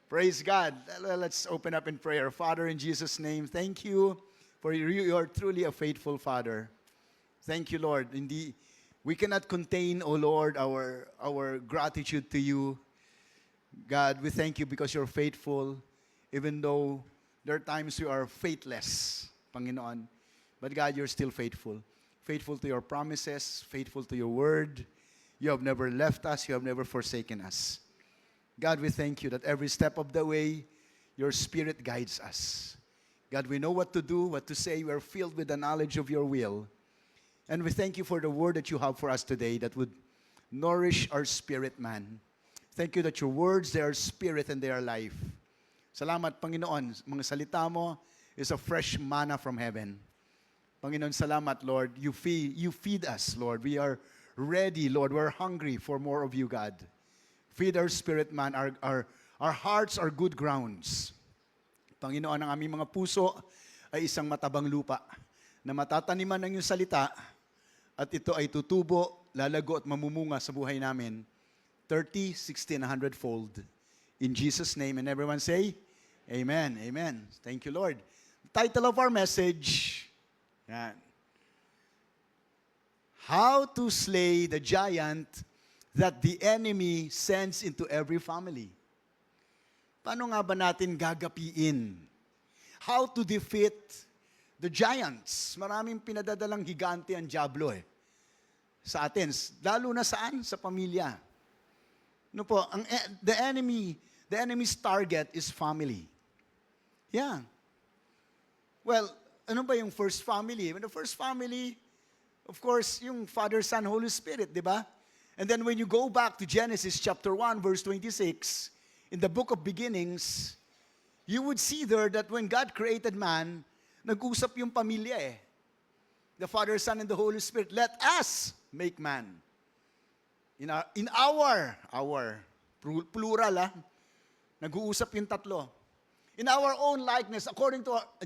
Praise God. Let's open up in prayer. Father, in Jesus' name, thank you for you are truly a faithful Father. Thank you, Lord. Indeed, we cannot contain, O Lord, our gratitude to you. God, we thank you because you're faithful, even though there are times we are faithless, Panginoon. But God, you're still faithful. Faithful to your promises, faithful to your word. You have never left us, you have never forsaken us. God, we thank you that every step of the way, your Spirit guides us. God, we know what to do, what to say. We are filled with the knowledge of your will. And we thank you for the word that you have for us today that would nourish our spirit, man. Thank you that your words, they are spirit and they are life. Salamat, Panginoon. Mga salita mo is a fresh manna from heaven. Panginoon, salamat, Lord. You feed us, Lord. We are ready, Lord. We're hungry for more of you, God. Feed our spirit, man. Our hearts are good grounds. Panginoon, ang aming mga puso ay isang matabang lupa na matataniman ng iyong salita at ito ay tutubo, lalago at mamumunga sa buhay namin 30, 60, and 100-fold. In Jesus' name. And everyone say, Amen. Amen. Thank you, Lord. Title of our message, yan. How to slay the giant that the enemy sends into every family. Paano nga ba natin gagapiin? How to defeat the giants? Maraming pinadadalang higante ang diablo sa atin. Lalo na saan? Sa pamilya. No po, the enemy's target is family. Yeah. Well, ano ba yung first family? The first family, of course, yung Father, Son, Holy Spirit, di ba? And then when you go back to Genesis chapter 1, verse 26, in the book of beginnings, you would see there that when God created man, nag-usap yung pamilya The Father, Son, and the Holy Spirit, let us make man. In our plural, nag-uusap yung tatlo. In our own likeness,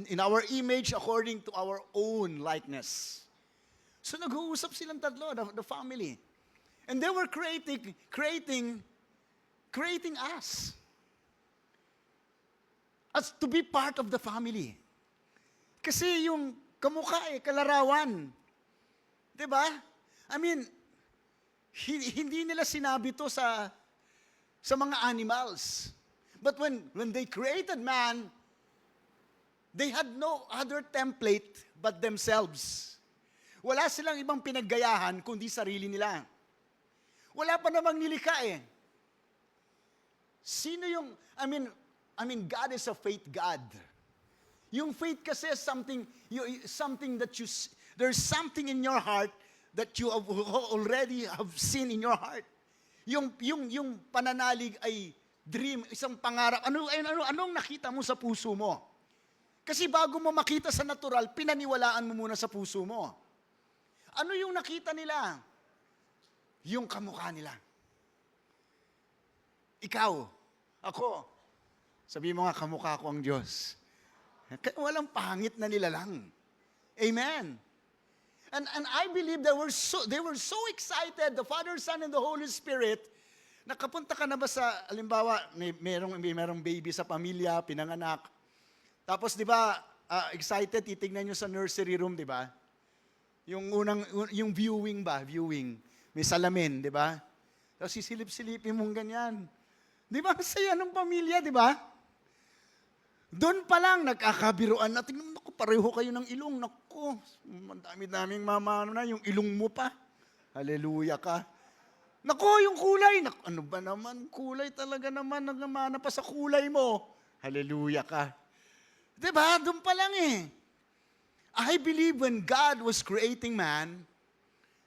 in our image, according to our own likeness. So nag-uusap silang tatlo, the family. And they were creating us. As to be part of the family. Kasi yung kamukha kalarawan. Diba? I mean, hindi nila sinabi to sa mga animals. But when they created man, they had no other template but themselves. Wala silang ibang pinaggayahan kundi sarili nila. Wala pa namang nilikha Sino yung, I mean, God is a faith God. Yung faith kasi is something that there's something in your heart that you already have seen in your heart. Yung pananalig ay dream, isang pangarap. Anong nakita mo sa puso mo? Kasi bago mo makita sa natural, pinaniwalaan mo muna sa puso mo. Ano yung nakita nila? Yung kamukha nila. Ikaw, ako, sabi mo nga, kamukha ko ang Diyos. Walang pangit na nilalang. Amen. And I believe they were so excited, the Father, Son, and the Holy Spirit. Nakapunta ka na ba sa, halimbawa, merong baby sa pamilya, pinanganak. Tapos, di ba, excited, titignan nyo sa nursery room, di ba? Yung viewing. May salamin, di ba? Tapos sisilip-silipin mong ganyan. Di ba? Saya ng pamilya, di ba? Doon pa lang, nagkakabiruan natin. Naku, pareho kayo ng ilong. Naku, dami-daming mama na, yung ilong mo pa. Hallelujah ka. Naku, yung kulay. Naku, ano ba naman? Kulay talaga naman. Nagmana pa sa kulay mo. Hallelujah ka. Di ba? Doon pa lang I believe when God was creating man,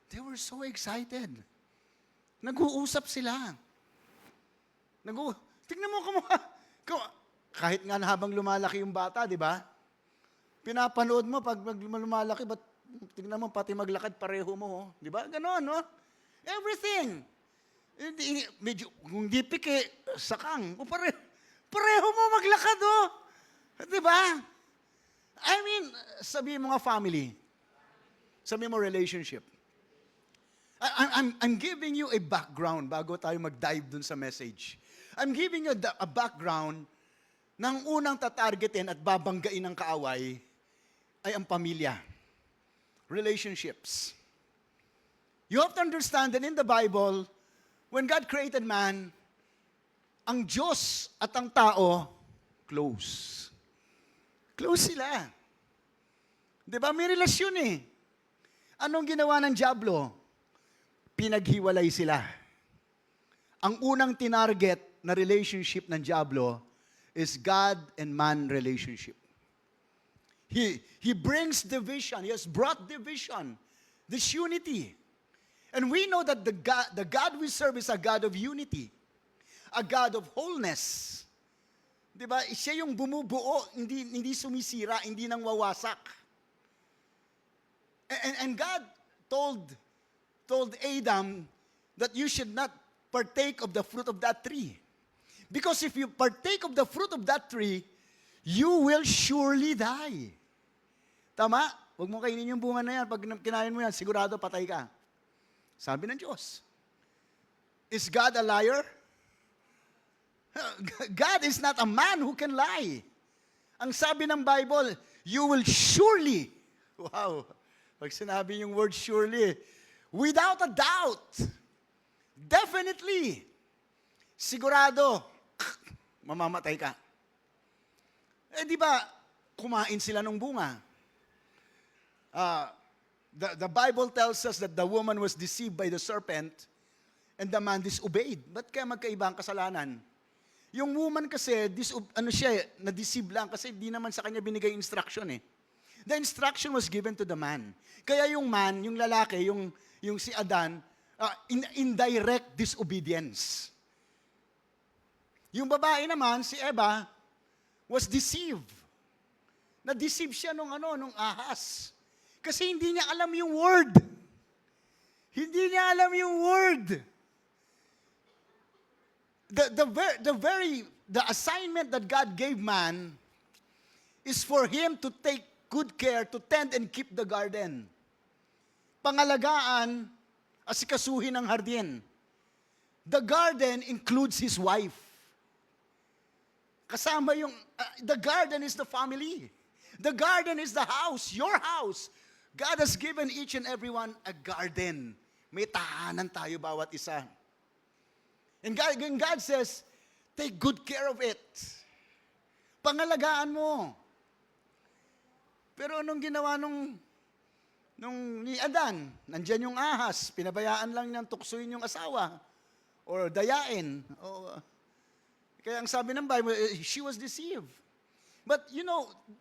they were so excited. Nag-uusap sila. Tingnan mo kahit nga habang lumalaki yung bata, di ba? Pinapanood mo pag lumalaki, but tingnan mo pati maglakad pareho mo, di ba? Ganon, no? Everything. Medyo, kung di piki, sakang, pareho mo maglakad, Di ba? I mean, sabi mo nga family. Sabi mo relationship. I'm giving you a background bago tayo mag-dive dun sa message. I'm giving you a background ng unang tatargetin at babanggain ng kaaway ay ang pamilya. Relationships. You have to understand that in the Bible, when God created man, ang Diyos at ang tao, close. Close sila. Di ba? May relasyon eh. Anong ginawa ng Diablo? Pinaghiwalay sila. Ang unang tinarget na relationship ng Diablo is God and man relationship. He brings division. He has brought division. Disunity. And we know that the God we serve is a God of unity. A God of wholeness. Diba? Siya yung bumubuo, hindi sumisira, hindi nang wawasak. And God told Adam that you should not partake of the fruit of that tree. Because if you partake of the fruit of that tree, you will surely die. Tama? Huwag mo kainin yung bunga na yan. Pag kinain mo yan, sigurado patay ka. Sabi ng Diyos. Is God a liar? God is not a man who can lie. Ang sabi ng Bible, you will surely, wow, pag sinabi yung word surely, without a doubt, definitely, sigurado, mamamatay ka. Eh di ba, kumain sila ng bunga. The Bible tells us that the woman was deceived by the serpent and the man disobeyed. Ba't kaya magkaiba ang kasalanan? Yung woman kasi, na-deceive lang kasi di naman sa kanya binigay instruction eh. The instruction was given to the man. Kaya yung man, yung lalaki, yung si Adan, indirect disobedience. Yung babae naman, si Eva, was deceived. Na-deceive siya nung ahas. Kasi hindi niya alam yung word. Hindi niya alam yung word. The assignment that God gave man is for him to take good care, to tend and keep the garden. Pangalagaan, asikasuhin ang hardin. The garden includes his wife. Kasama yung, the garden is the family. The garden is the house, your house. God has given each and everyone a garden. May tahanan tayo bawat isa. And God says, take good care of it. Pangalagaan mo. Pero anong ginawa nung ni Adan? Nandyan yung ahas, pinabayaan lang niyang tuksuin yung asawa. Or dayain. Kaya ang sabi ng Bible, she was deceived. But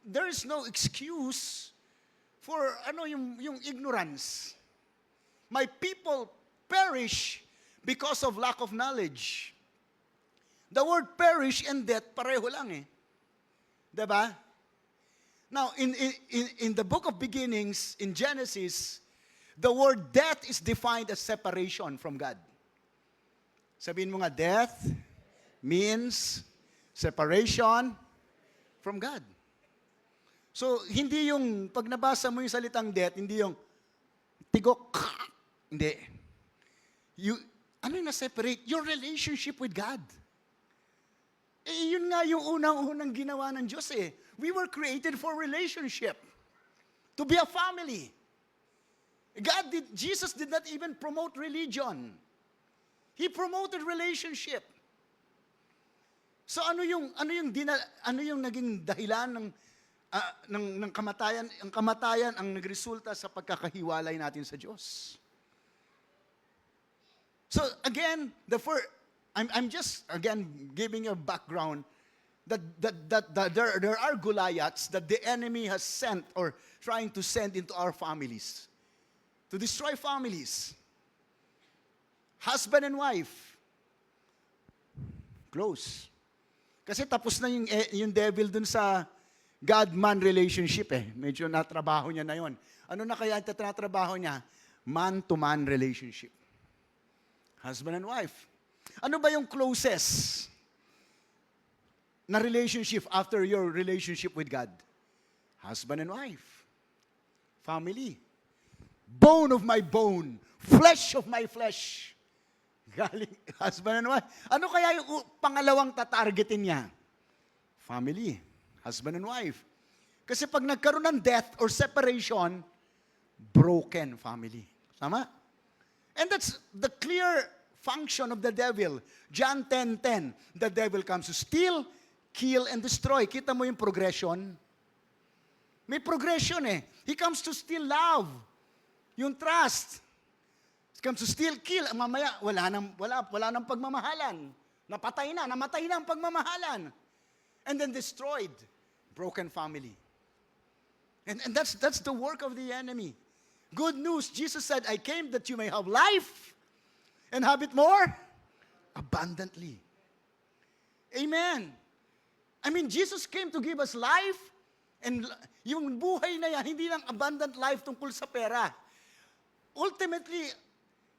there is no excuse for yung ignorance. My people perish because of lack of knowledge. The word perish and death, pareho lang eh. Diba? Now, in the book of beginnings, in Genesis, the word death is defined as separation from God. Sabihin mo nga, death means separation from God. So, hindi yung, pag nabasa mo yung salitang death, hindi yung tigok, hindi. Ano yung na-separate? Your relationship with God. Eh, yun nga yung unang-unang ginawa ng Diyos eh. We were created for relationship. To be a family. Jesus did not even promote religion. He promoted relationship. So ano yung naging dahilan ng kamatayan? Ang kamatayan ang nagresulta sa pagkakahiwalay natin sa Diyos. So again, I'm just again giving a background that there are Goliaths that the enemy has sent or trying to send into our families to destroy families. Husband and wife, close. Kasi tapos na yung devil dun sa God-man relationship eh. Medyo natrabaho niya na yon. Ano na kaya tatrabaho niya? Man-to-man relationship. Husband and wife. Ano ba yung closest na relationship after your relationship with God? Husband and wife. Family. Bone of my bone. Flesh of my flesh. Galing, husband and wife. Ano kaya yung pangalawang tatargetin niya? Family, husband and wife. Kasi pag nagkaroon ng death or separation, broken family. Tama? And that's the clear function of the devil. John 10:10, the devil comes to steal, kill, and destroy. Kita mo yung progression? May progression eh. He comes to steal love, yung trust. He comes to steal, kill. Mamaya, wala nang pagmamahalan. Namatay na ang pagmamahalan. And then destroyed, broken family. And that's the work of the enemy. Good news, Jesus said, I came that you may have life and have it more abundantly. Amen. I mean, Jesus came to give us life, and yung buhay na yan, hindi lang abundant life tungkol sa pera. Ultimately,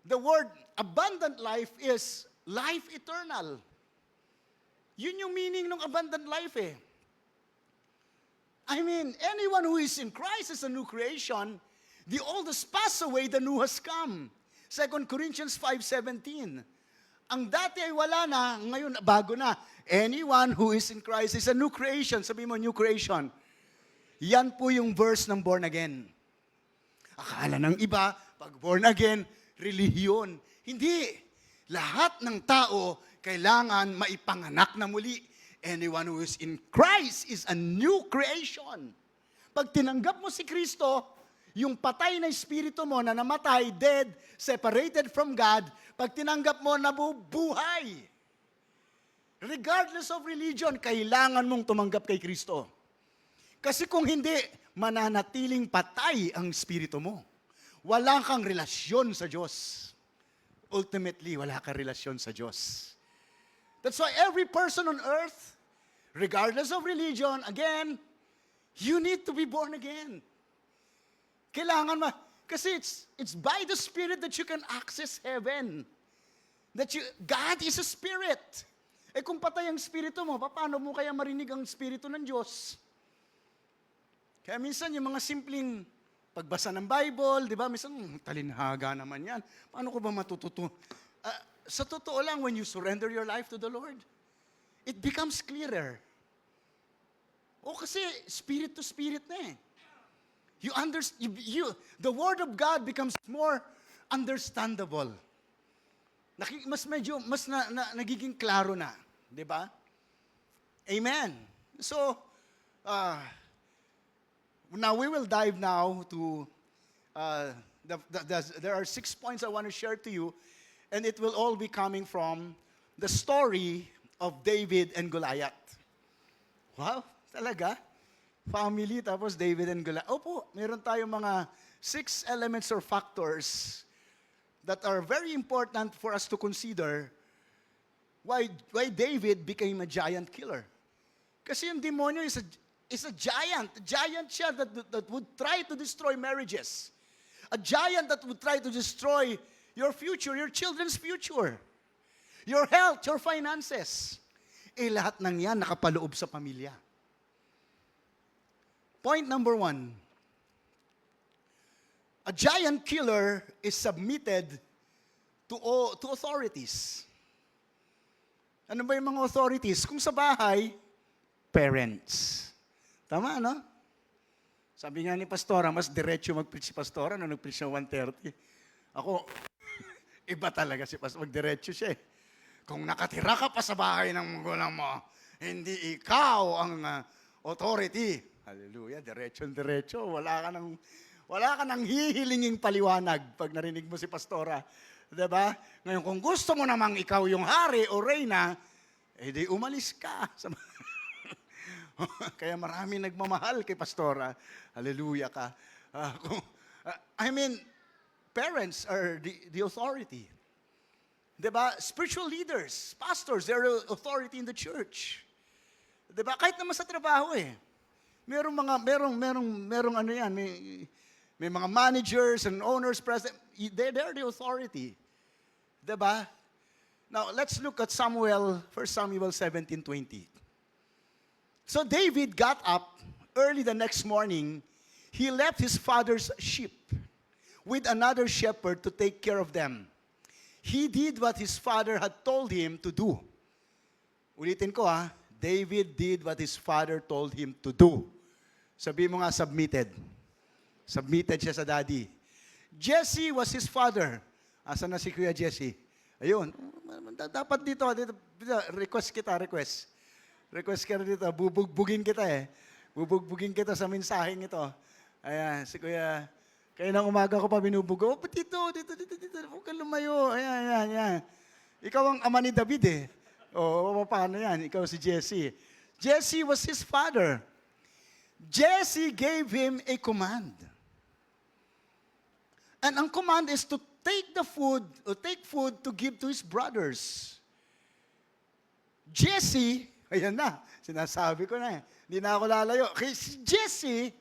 the word abundant life is life eternal. Yun yung meaning ng abundant life eh. I mean, anyone who is in Christ is a new creation. The old has passed away, the new has come. 2 Corinthians 5:17. Ang dati ay wala na, ngayon bago na. Anyone who is in Christ is a new creation. Sabi mo, new creation. Yan po yung verse ng born again. Akala ng iba, pag born again, relihiyon. Hindi. Lahat ng tao kailangan maipanganak na muli. Anyone who is in Christ is a new creation. Pag tinanggap mo si Kristo, yung patay na espiritu mo na namatay, dead, separated from God, pag tinanggap mo, nabubuhay. Regardless of religion, kailangan mong tumanggap kay Kristo. Kasi kung hindi, mananatiling patay ang espiritu mo. Wala kang relasyon sa Diyos. Ultimately, wala kang relasyon sa Diyos. That's why every person on earth, regardless of religion, again, you need to be born again. Kailangan kasi it's by the Spirit that you can access heaven. God is a Spirit. Eh kung patay ang Espiritu mo, paano mo kaya marinig ang Espiritu ng Diyos? Kaya minsan yung mga simpleng pagbasa ng Bible, di ba? Minsan, talinhaga naman yan. Paano ko ba matututo? Sa totoo lang, when you surrender your life to the Lord, it becomes clearer. Kasi spirit to spirit na eh. The Word of God becomes more understandable. Mas nagiging klaro na. Di ba? Amen. So, now we will dive now to, there are 6 points I want to share to you, and it will all be coming from the story of David and Goliath. Wow, talaga? Family, tapos David and Goliath. Opo, meron tayong mga 6 elements or factors that are very important for us to consider why David became a giant killer. Kasi yung demonyo is a giant. A giant siya that would try to destroy marriages. A giant that would try to destroy your future, your children's future, your health, your finances. Lahat ng yan nakapaloob sa pamilya. Point number 1. A giant killer is submitted to authorities. Ano ba yung mga authorities? Kung sa bahay, parents. Tama, no? Sabi nga ni Pastora, mas diretso mag-preach si Pastora nung nag-preach siya 1:30. Ako, iba talaga si Pastora. Mag-diretso siya eh. Kung nakatira ka pa sa bahay ng magulang mo, hindi ikaw ang authority. Hallelujah, diretso. Wala ka nang hihilinging paliwanag pag narinig mo si Pastora. Diba? Ngayon, kung gusto mo namang ikaw yung hari o reyna, di umalis ka. Kaya marami nagmamahal kay Pastora. Hallelujah ka. Parents are the authority. Diba? Spiritual leaders, pastors, they're authority in the church. Diba? Kahit naman sa trabaho eh. Merong ano yan, may mga managers and owners present. They're the authority. Diba? Now, let's look at 1 Samuel 17:20. So David got up early the next morning. He left his father's sheep with another shepherd to take care of them. He did what his father had told him to do. Ulitin ko David did what his father told him to do. Sabi mo nga, submitted. Submitted siya sa daddy. Jesse was his father. Asan na si Kuya Jesse? Ayun. Dapat dito. Request kita. Request ka dito. Bubugbugin kita Bubugbugin kita sa mensaheng ito. Ayan, si Kuya. Kaya nang umaga ko pa binubugo. Dito. Huwag ka lumayo. Ayan. Ikaw ang ama ni David paano yan? Ikaw si Jesse. Jesse was his father. Jesse gave him a command. And ang command is to take food to give to his brothers. Jesse, ayan na, sinasabi ko na hindi na ako lalayo. Jesse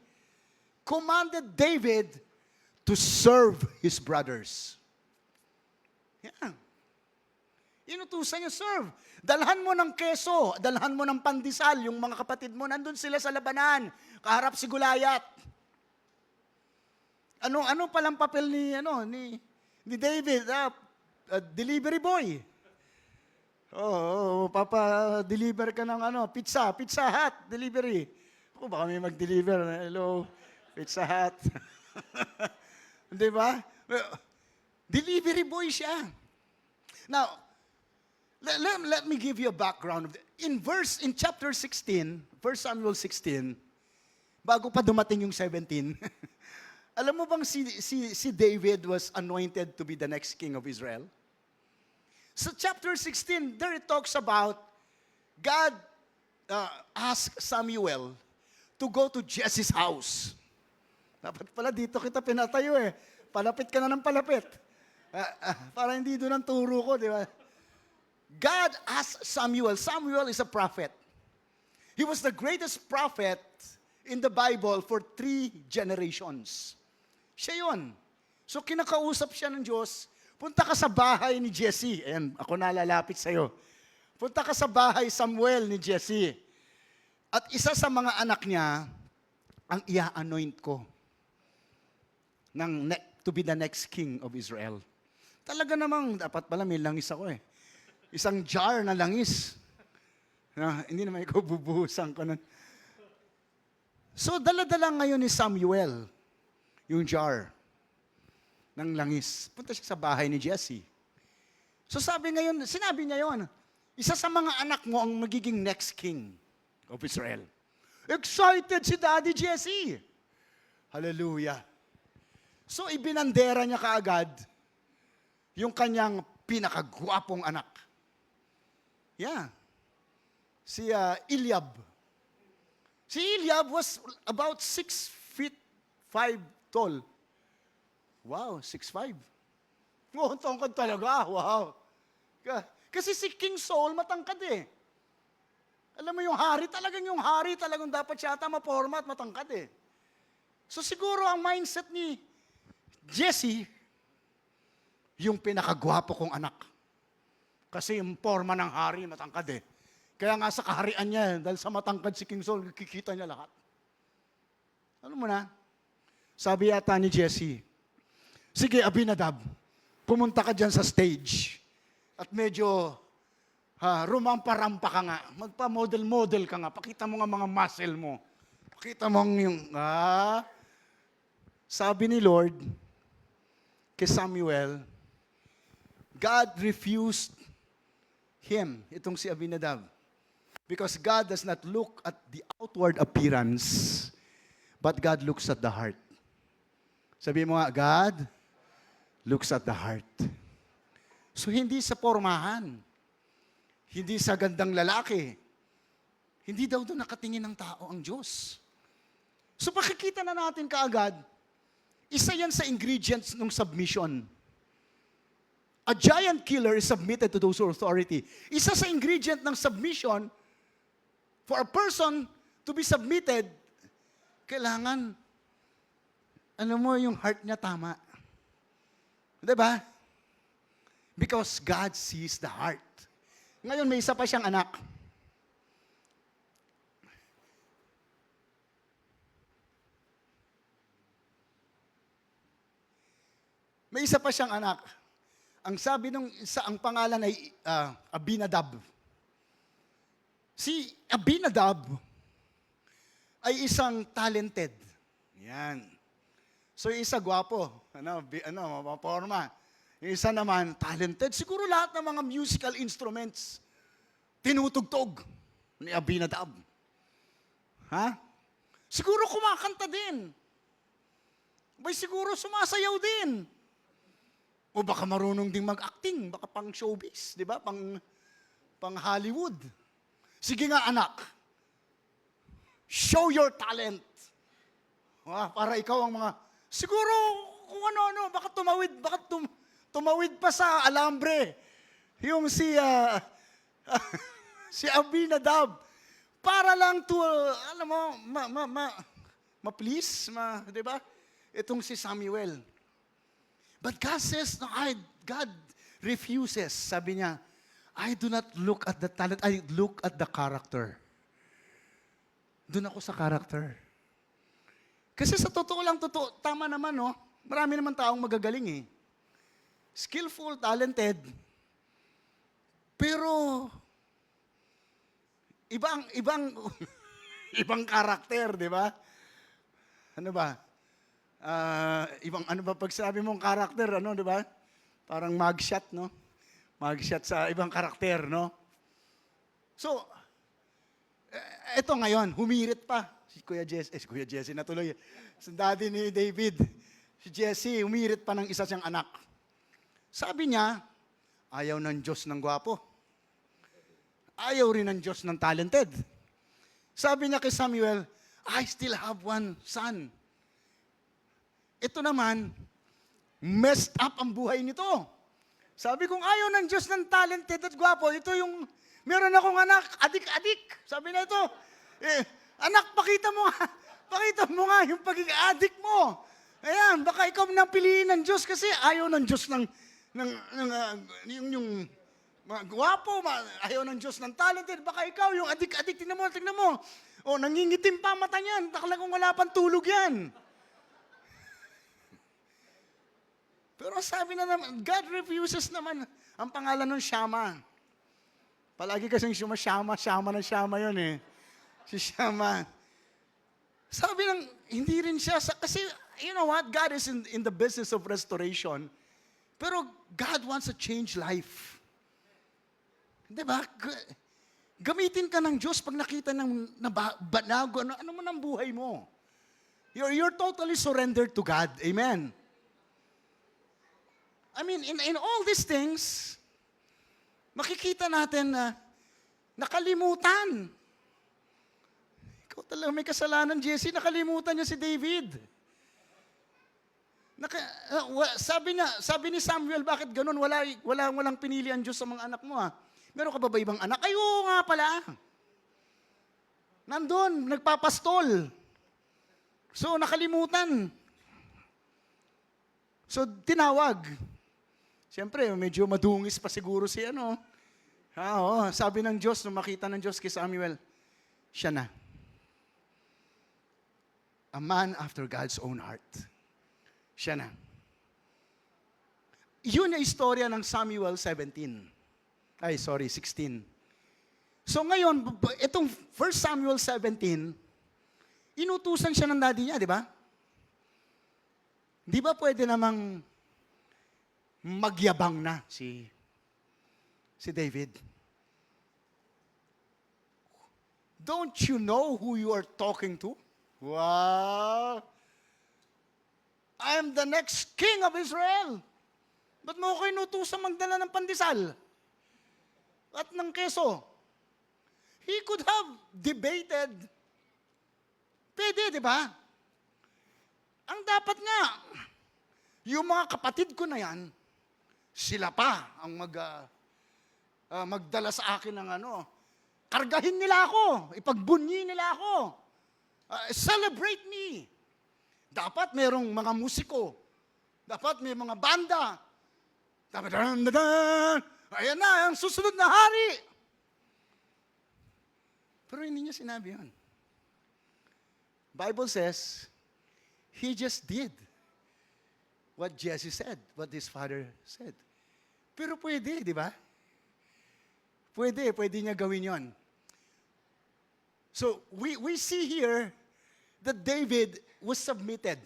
commanded David to serve his brothers. Yeah. Inutusan niya, serve. Dalhan mo ng keso, dalhan mo ng pandesal, yung mga kapatid mo, nandun sila sa labanan, kaharap si Goliath. Ano palang papel ni David? Delivery boy. Papa-deliver ka ng Pizza Hut, delivery. Baka may mag-deliver. Hello, Pizza Hut. Di ba? Delivery boy siya. Now, let me give you a background. In chapter 16, 1 Samuel 16, bago pa dumating yung 17, alam mo bang si David was anointed to be the next king of Israel? So chapter 16, there it talks about God asked Samuel to go to Jesse's house. Dapat pala dito kita pinatayo Palapit ka na ng palapit. Para hindi doon ang turo ko, di ba? God asked Samuel. Samuel is a prophet. He was the greatest prophet in the Bible for 3 generations. Siya yun. So kinakausap siya ng Diyos, punta ka sa bahay ni Jesse. Ayan, ako nalalapit sa'yo. Punta ka sa bahay, Samuel, ni Jesse. At isa sa mga anak niya, ang ia-anoint ko to be the next king of Israel. Talaga namang, dapat pala may langis ako Isang jar na langis. Hindi naman ikaw bubuhusan ko nun. So, dala-dala ngayon ni Samuel yung jar ng langis. Punta siya sa bahay ni Jesse. So, sinabi niya yon, isa sa mga anak mo ang magiging next king of Israel. Excited si Daddy Jesse. Hallelujah. So, ibinandera niya kaagad yung kanyang pinakagwapong anak. Yeah. Si Eliab. Si Eliab was about 6'5" tall. Wow, 6'5". Oh, tangkad talaga. Wow. Kasi si King Saul matangkad Alam mo yung hari talagang dapat siya ma-forma at matangkad So siguro ang mindset ni Jesse, yung pinakagwapo kong anak. Kasi yung forma ng hari, matangkad Kaya nga sa kaharian niya, dahil sa matangkad si King Saul, kikita niya lahat. Ano mo na? Sabi yata ni Jesse, sige Abinadab, pumunta ka dyan sa stage. At medyo rumampa-rampa ka nga. Magpa-model-model ka nga. Pakita mo nga mga muscle mo. Pakita mo yung, sabi ni Lord, kay Samuel, God refused him, itong si Abinadab. Because God does not look at the outward appearance, but God looks at the heart. Sabi mo nga, God looks at the heart. So hindi sa pormahan, hindi sa gandang lalaki, hindi daw doon nakatingin ng tao ang Diyos. So pakikita na natin kaagad, isa yan sa ingredients ng submission. A giant killer is submitted to those who authority. Isa sa ingredient ng submission, for a person to be submitted, kailangan, yung heart niya tama. Diba? Because God sees the heart. Ngayon, may isa pa siyang anak. May isa pa siyang anak. ang sabi nung ang pangalan ay Abinadab. Si Abinadab ay isang talented. Yan. So yung isa gwapo, maporma. Yung isa naman talented. Siguro lahat ng mga musical instruments tinutugtog ni Abinadab. Ha? Siguro kumakanta din. Bay siguro sumasayaw din. O baka marunong ding mag-acting, baka pang showbiz, di ba? Pang Hollywood. Sige nga anak, show your talent. Para ikaw ang mga, siguro kung ano-ano, baka tumawid pa sa alambre. Yung si Abinadab. Para lang to, alam mo, ma-please, di ba? Itong si Samuel. But God says, no, God refuses. Sabi niya, I do not look at the talent, I look at the character. Doon ako sa character. Kasi sa totoo lang, tama naman, no? Marami naman taong magagaling eh. Skillful, talented. Pero, ibang karakter, di ba? Ano ba? Ano ba pag sabi mong karakter, di ba? Parang mugshot, no? Mugshot sa ibang karakter, no? So, eto ngayon, humirit pa. Si Kuya Jesse natuloy. Si daddy ni David, si Jesse, humirit pa ng isa siyang anak. Sabi niya, ayaw ng Diyos ng gwapo. Ayaw rin ng Diyos ng talented. Sabi niya kay Samuel, I still have one son. Ito naman, messed up ang buhay nito. Sabi kong ayaw ng Diyos ng talented at gwapo, ito yung, meron akong anak, adik-adik. Sabi na ito, anak, pakita mo nga yung pagiging-adik mo. Ayan, baka ikaw nang piliin ng Diyos kasi ayaw ng Diyos yung gwapo, ayaw ng Diyos ng talented, baka ikaw yung adik-adik, tingnan mo. O, nangingitim pa mata niyan, talagang wala pang tulog yan. Pero sabi na naman, God refuses naman ang pangalan ng Shama. Palagi kasing Shama yun eh. Si Shama. Sabi ng, hindi rin siya, kasi you know what, God is in the business of restoration. Pero God wants to change life. Diba? Gamitin ka ng Diyos pag nakita ng banago, ano mo ng buhay mo. You're totally surrendered to God. Amen. I mean, in all these things, makikita natin na nakalimutan. Ikaw talaga may kasalanan, Jesse, nakalimutan niya si David. Sabi ni Samuel, bakit ganun? Walang pinili ang Diyos sa mga anak mo. Meron ka ba ibang anak? Ay, oo nga pala. Nandun, nagpapastol. So, nakalimutan. So, tinawag. Siyempre, medyo madungis pa siguro si sabi ng Diyos, nung makita ng Diyos kay Samuel, siya na. A man after God's own heart. Siya na. Yun yung istorya ng Samuel 16. So ngayon, itong 1 Samuel 17, inutusan siya ng daddy niya, di ba? Di ba pwede namang magyabang na si David? Don't you know who you are talking to? Wow! I am the next king of Israel. Ba't mo ko inutusan magdala ng pandesal? At ng keso? He could have debated. Pwede, di ba? Ang dapat nga, yung mga kapatid ko na yan, sila pa ang magdala sa akin ng kargahin nila ako, ipagbunyi nila ako, celebrate me. Dapat merong mga musiko, dapat may mga banda, dapat, ayan na, ang susunod na hari. Pero hindi niya sinabi yun. Bible says, he just did what Jesse said, what his father said. Pero pwede, di ba? Pwede niya gawin yon. So, we see here that David was submitted.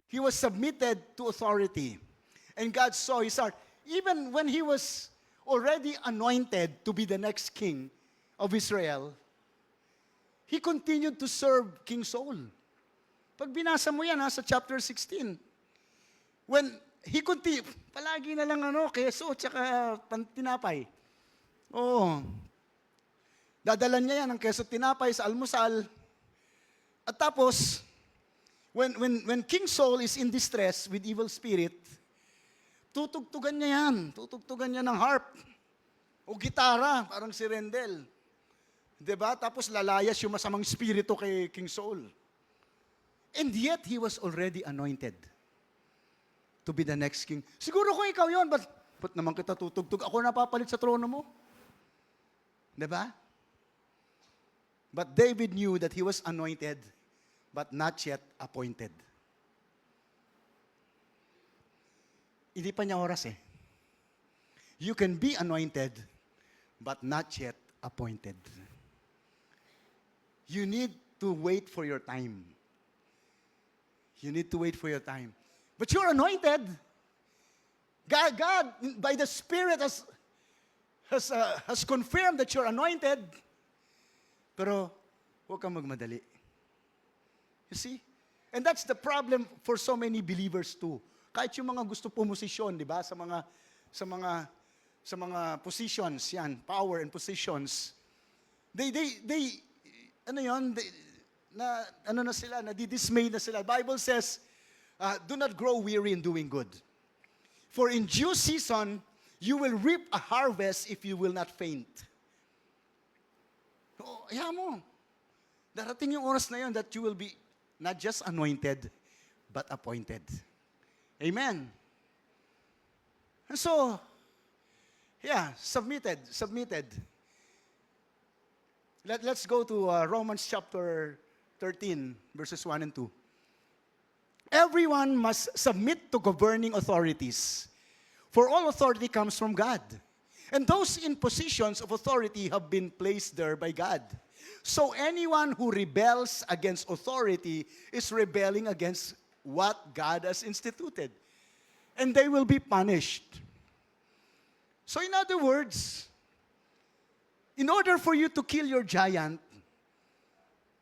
He was submitted to authority. And God saw his heart. Even when he was already anointed to be the next king of Israel, he continued to serve King Saul. Pag binasa mo yan sa chapter 16, when he continued, palagi na lang keso tsaka tinapay. Oo. Dadalan niya yan ng keso tinapay sa almusal. At tapos, when King Saul is in distress with evil spirit, tutugtugan niya yan. Tutugtugan niya ng harp. O gitara, parang si Rendel. Diba? Tapos lalayas yung masamang spirito kay King Saul. And yet, he was already anointed to be the next king. Siguro kung ikaw yon, ba't naman kita tutugtog? Ako napapalit sa trono mo. Diba? But David knew that he was anointed, but not yet appointed. Hindi pa niya oras eh. You can be anointed, but not yet appointed. You need to wait for your time. You need to wait for your time. But you're anointed. God by the Spirit has confirmed that you're anointed. Pero huwag kang magmadali. You see? And that's the problem for so many believers too. Kahit yung mga gusto pumosisyon, di ba? Sa mga positions, yan, power and positions. Nadidismay na sila. Bible says, do not grow weary in doing good. For in due season, you will reap a harvest if you will not faint. Mo. Darating yung oras na yun that you will be not just anointed, but appointed. Amen. And so, submitted. Let's go to Romans chapter 13, verses 1 and 2. Everyone must submit to governing authorities, for all authority comes from God. And those in positions of authority have been placed there by God. So anyone who rebels against authority is rebelling against what God has instituted. And they will be punished. So in other words, in order for you to kill your giant,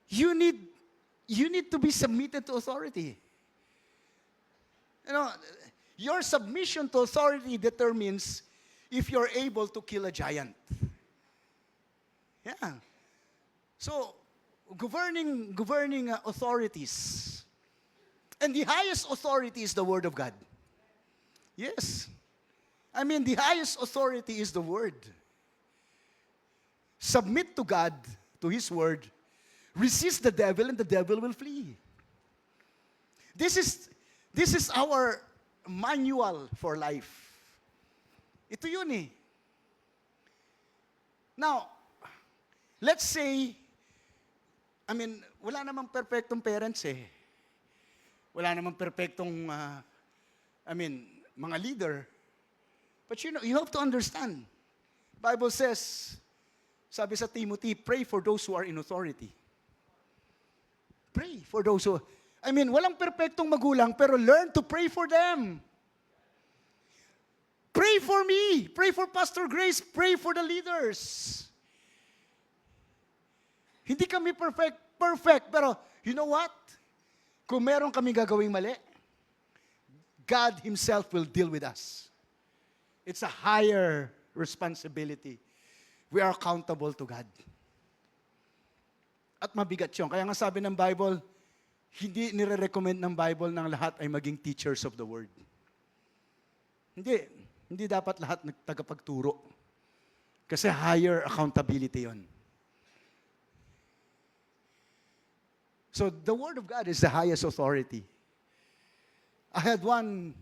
you need to be submitted to authority. Your submission to authority determines if you're able to kill a giant. Yeah. So, governing authorities. And the highest authority is the Word of God. Yes. The highest authority is the Word. Submit to God, to His Word. Resist the devil and the devil will flee. This is our manual for life. Ito yun eh. Now, let's say, wala namang perfectong parents eh. Wala namang perfectong, mga leader. But you have to understand. Bible says, sabi sa Timothy, pray for those who are in authority. Pray for those who, walang perfectong magulang, pero learn to pray for them. Pray for me. Pray for Pastor Grace. Pray for the leaders. Hindi kami perfect. Pero, you know what? Kung meron kami gagawing mali, God Himself will deal with us. It's a higher responsibility. We are accountable to God. At mabigat yun. Kaya nga sabi ng Bible, hindi nire-recommend ng Bible ng lahat ay maging teachers of the Word. Hindi dapat lahat nagtagapagturo. Kasi higher accountability yon. So, the Word of God is the highest authority. I had one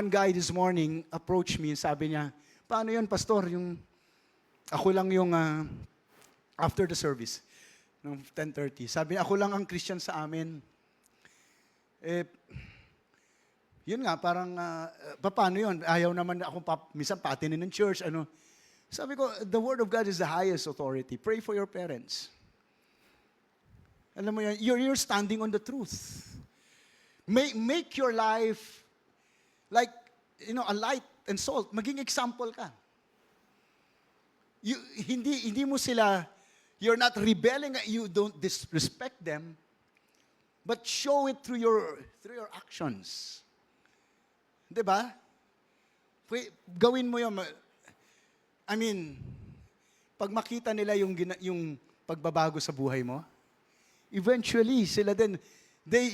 guy this morning approach me and sabi niya, paano yun, Pastor? Ako lang yung, after the service, ng 10:30. Sabi niya, ako lang ang Christian sa amin. Yun nga, parang, paano yun? Ayaw naman akong minsan patinin ng church, ano. Sabi ko, the Word of God is the highest authority. Pray for your parents. Alam mo yan, you're standing on the truth. Make your life like, a light and salt. Maging example ka. Hindi mo sila, you're not rebelling, you don't disrespect them, but show it through your actions. 'Di ba? Gawin mo 'yon. I mean, pag makita nila yung pagbabago sa buhay mo, eventually sila din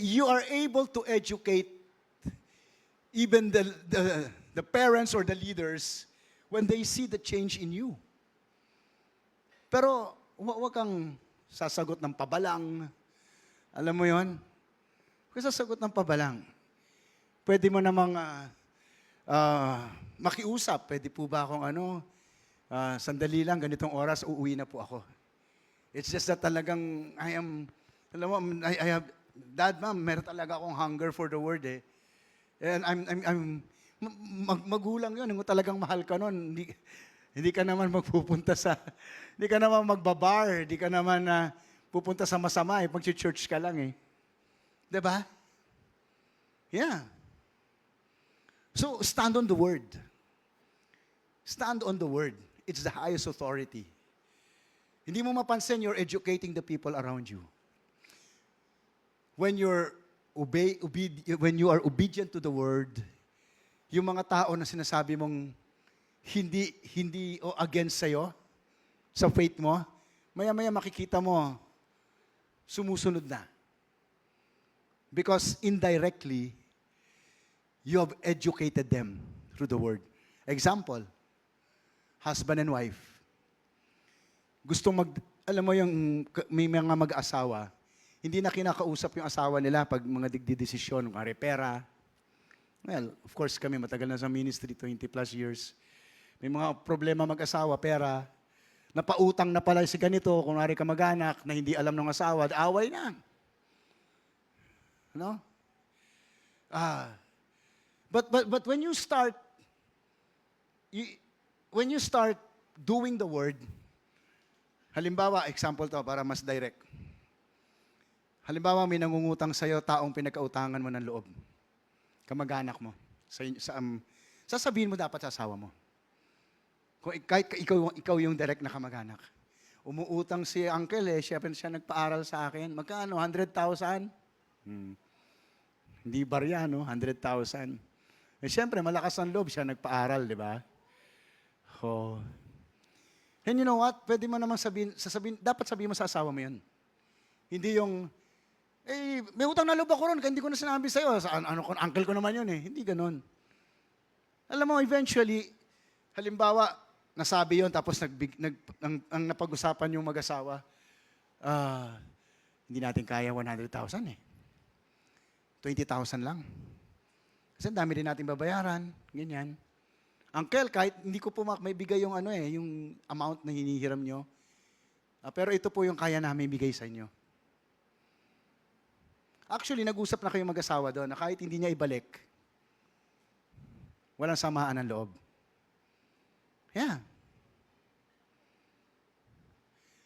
you are able to educate even the parents or the leaders when they see the change in you. Pero huwag kang sasagot ng pabalang. Alam mo 'yon? Huwag sasagot ng pabalang. Pwede mo namang makiusap. Pwede po ba akong sandali lang, ganitong oras, uuwi na po ako. It's just that talagang, alam mo, I have, Dad, Ma'am, meron talaga akong hunger for the Word eh. And magulang yun, kung talagang mahal ka nun, hindi ka naman magpupunta hindi ka naman magbabar, hindi ka naman pupunta sa masama eh, pag-church ka lang eh. Diba? Yeah. So, stand on the Word. Stand on the Word. It's the highest authority. Hindi mo mapansin, you're educating the people around you. When you are obedient to the Word, yung mga tao na sinasabi mong hindi o against sa'yo, sa faith mo, maya-maya makikita mo, sumusunod na. Because indirectly, you have educated them through the Word. Example, husband and wife. Alam mo yung may mga mag-asawa, hindi na kinakausap yung asawa nila pag mga digdidesisyon, kung pera. Well, of course kami, matagal na sa ministry, 20 plus years. May mga problema mag-asawa, pera. Napautang na pala si ganito, kung ka mag-anak, na hindi alam ng asawa, away na. No? But when you start doing the Word, halimbawa, example to para mas direct. Halimbawa, may nangungutang sa'yo, taong pinagkautangan mo ng loob. Kamag-anak mo. Sasabihin mo dapat sa asawa mo. Kung kahit ikaw yung direct na kamag-anak. Umuutang si uncle siya nagpaaral sa akin. Magkano? 100,000? Hindi barya, no? 100,000. Siyempre, malakas ang loob siya nagpaaral, di ba? Oh. And you know what? Pwede mo namang dapat sabihin mo sa asawa mo yun. Hindi yung, may utang na loob ako ron, hindi ko na sinabi sa'yo. Uncle ko naman yun eh. Hindi ganun. Alam mo, eventually, halimbawa, nasabi yun, tapos ang napag-usapan yung mag-asawa, hindi natin kaya 100,000 eh. 20,000 lang. Kasi dami din natin babayaran, ganyan. Uncle, kahit hindi ko po may bigay yung yung amount na hinihiram nyo, pero ito po yung kaya namin bigay sa inyo. Actually, nag-usap na kayo mag-asawa doon na kahit hindi niya ibalik, walang samaan ng loob. Yeah.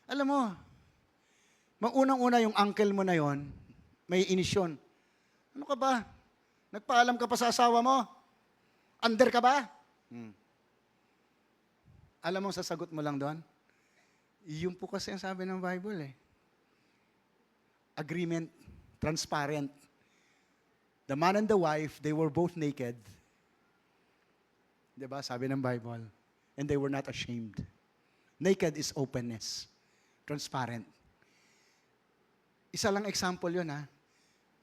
Alam mo, unang-una yung uncle mo na yon, may inisyon. Ano ka ba? Nagpaalam ka pa sa asawa mo? Under ka ba? Alam mo, sasagot mo lang doon? Yun po kasi ang sabi ng Bible eh. Agreement, transparent. The man and the wife, they were both naked. Diba? Sabi ng Bible. And they were not ashamed. Naked is openness. Transparent. Isa lang example yun ha.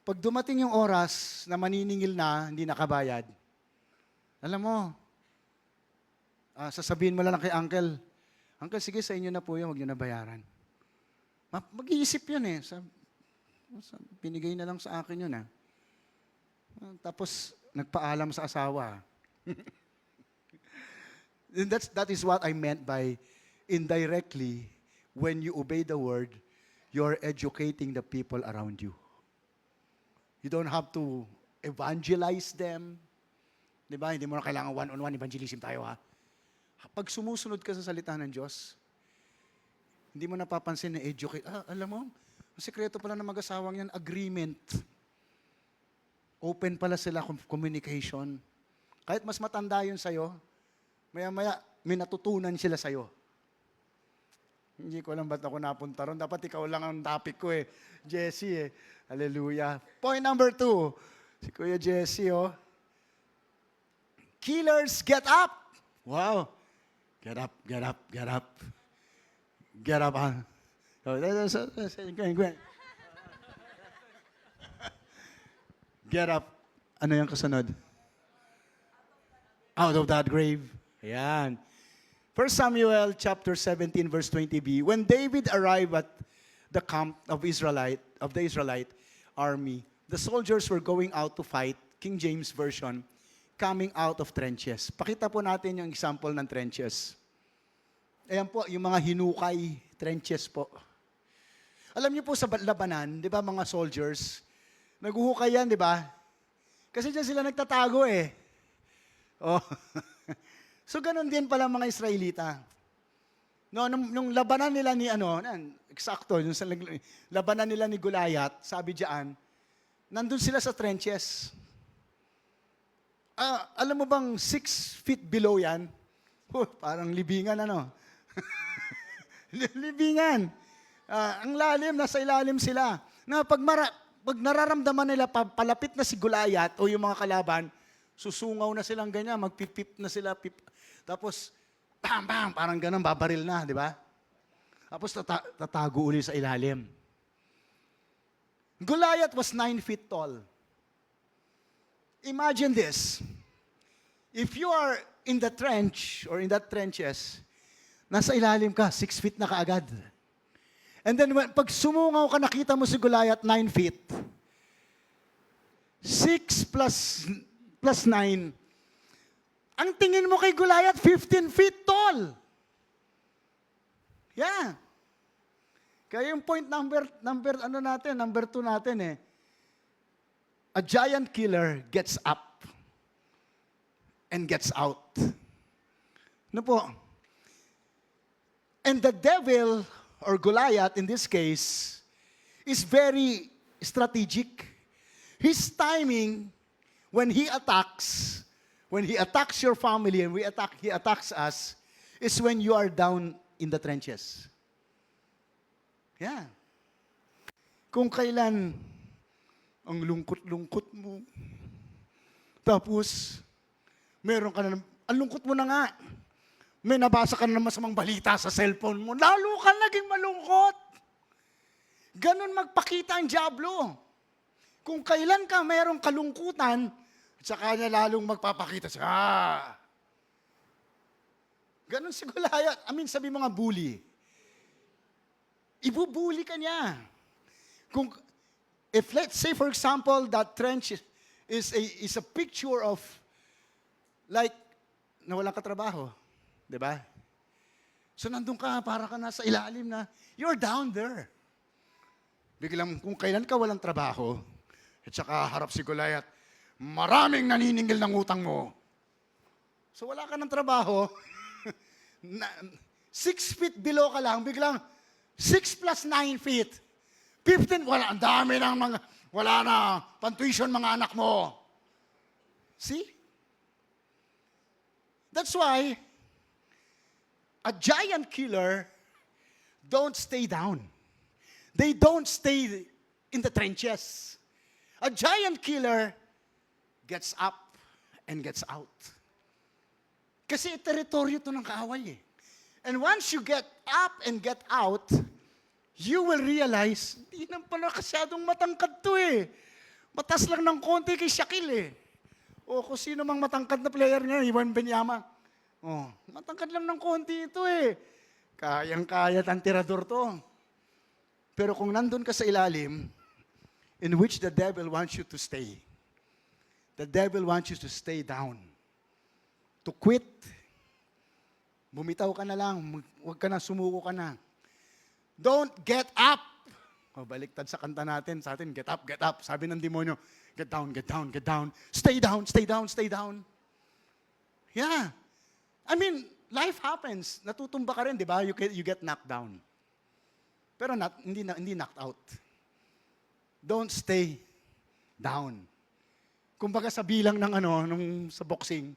Pag dumating yung oras na maniningil na, hindi nakabayad, alam mo, sasabihin mo lang kay uncle, Uncle, sige sa inyo na po yun, huwag nyo na bayaran. Mag-iisip yun eh. Binigay na lang sa akin yun Tapos, nagpaalam sa asawa. That is what I meant by indirectly, when you obey the word, you're educating the people around you. You don't have to evangelize them. Di ba? Hindi mo na kailangan one-on-one evangelism tayo, ha? Pag sumusunod ka sa salita ng Diyos, hindi mo napapansin na educate. Alam mo, ang sekreto pala ng mag-asawang yan, agreement. Open pala sila communication. Kahit mas matanda yun sa'yo, maya-maya, may natutunan sila sa'yo. Hindi ko alam ba't ako napunta ron. Dapat ikaw lang ang topic ko eh. Jesse eh. Hallelujah. Point number 2. Si Kuya Jesse, oh. Killers, get up! Wow. Get up, get up, get up. Get up, ha? Get up. Ano yung kasunod? Out of that grave. Ayan. 1 Samuel chapter 17 verse 20b. When David arrived at the camp of the Israelite army, the soldiers were going out to fight. King James Version, coming out of trenches. Pakita po natin yung example ng trenches. Ayan po, yung mga hinukay, trenches po. Alam niyo po sa labanan, di ba mga soldiers, naghuhukay yan, di ba? Kasi dyan sila nagtatago eh. Oh. So, ganun din pala mga Israelita. No, nung labanan nila ni, eksakto, yung labanan nila ni Goliath, sabi diyan, nandun sila sa trenches. Alam mo bang 6 feet below yan? Parang libingan, libingan. Ang lalim, nasa ilalim sila. Na pag nararamdaman nila, palapit na si Goliath o yung mga kalaban, susungaw na silang ganyan, magpipip na sila, tapos, bam, bam, parang ganun, babaril na, di ba? Tapos tatago uli sa ilalim. Goliath was 9 feet tall. Imagine this. If you are in the trench, or in that trenches, nasa ilalim ka, 6 feet na kaagad. And then, pag sumungaw ka, nakita mo si Goliath, 9 feet. 6 plus 9. Ang tingin mo kay Goliath, 15 feet tall. Yeah. Kaya yung point number 2 natin eh. A giant killer gets up and gets out. Ano po? And the devil, or Goliath in this case, is very strategic. His timing, when he attacks your family and he attacks us, is when you are down in the trenches. Yeah. Kung kailan ang lungkot-lungkot mo, tapos meron ka na, ang lungkot mo na nga, may nabasa ka na masamang balita sa cellphone mo, lalo ka naging malungkot. Ganon magpakita ang diablo. Kung kailan ka merong kalungkutan, at saka niya lalong magpapakita siya. Ganon si Goliath. Sabi mga bully. Ibubuli ka niya. If let's say, for example, that trench is a picture of, like, nawalan ka trabaho. Diba? So, nandun ka, para ka nasa ilalim na, you're down there. Biglang, kung kailan ka walang trabaho, at saka harap si Goliath, maraming naniningil ng utang mo. So, wala ka ng trabaho, 6 feet below ka lang, biglang, 6 plus 9 feet, 15, ang dami ng wala na, pantuition mga anak mo. See? That's why, a giant killer don't stay down. They don't stay in the trenches. A giant killer gets up and gets out. Kasi teritoryo to ng kaaway eh. And once you get up and get out, you will realize, hindi na pala kasyadong matangkad to eh. Matas lang ng konti kay Shaquille eh. O kung sino mang matangkad na player niya, Iwan Benyama. Oh, matangkad lang ng konti ito eh. Kayang-kaya ang tirador to. Pero kung nandun ka sa ilalim, in which the devil wants you to stay, the devil wants you to stay down, to quit. Bumitaw ka na lang, huwag ka na, sumuko ka na. Don't get up. O, baliktad sa kanta natin, sa atin, get up, get up. Sabi ng demonyo, get down, get down, get down. Stay down, stay down, stay down. Yeah. I mean, life happens. Natutumba ka rin, di ba? You get knocked down. Pero hindi knocked out. Don't stay down. Kumbaga sa bilang ng nung sa boxing,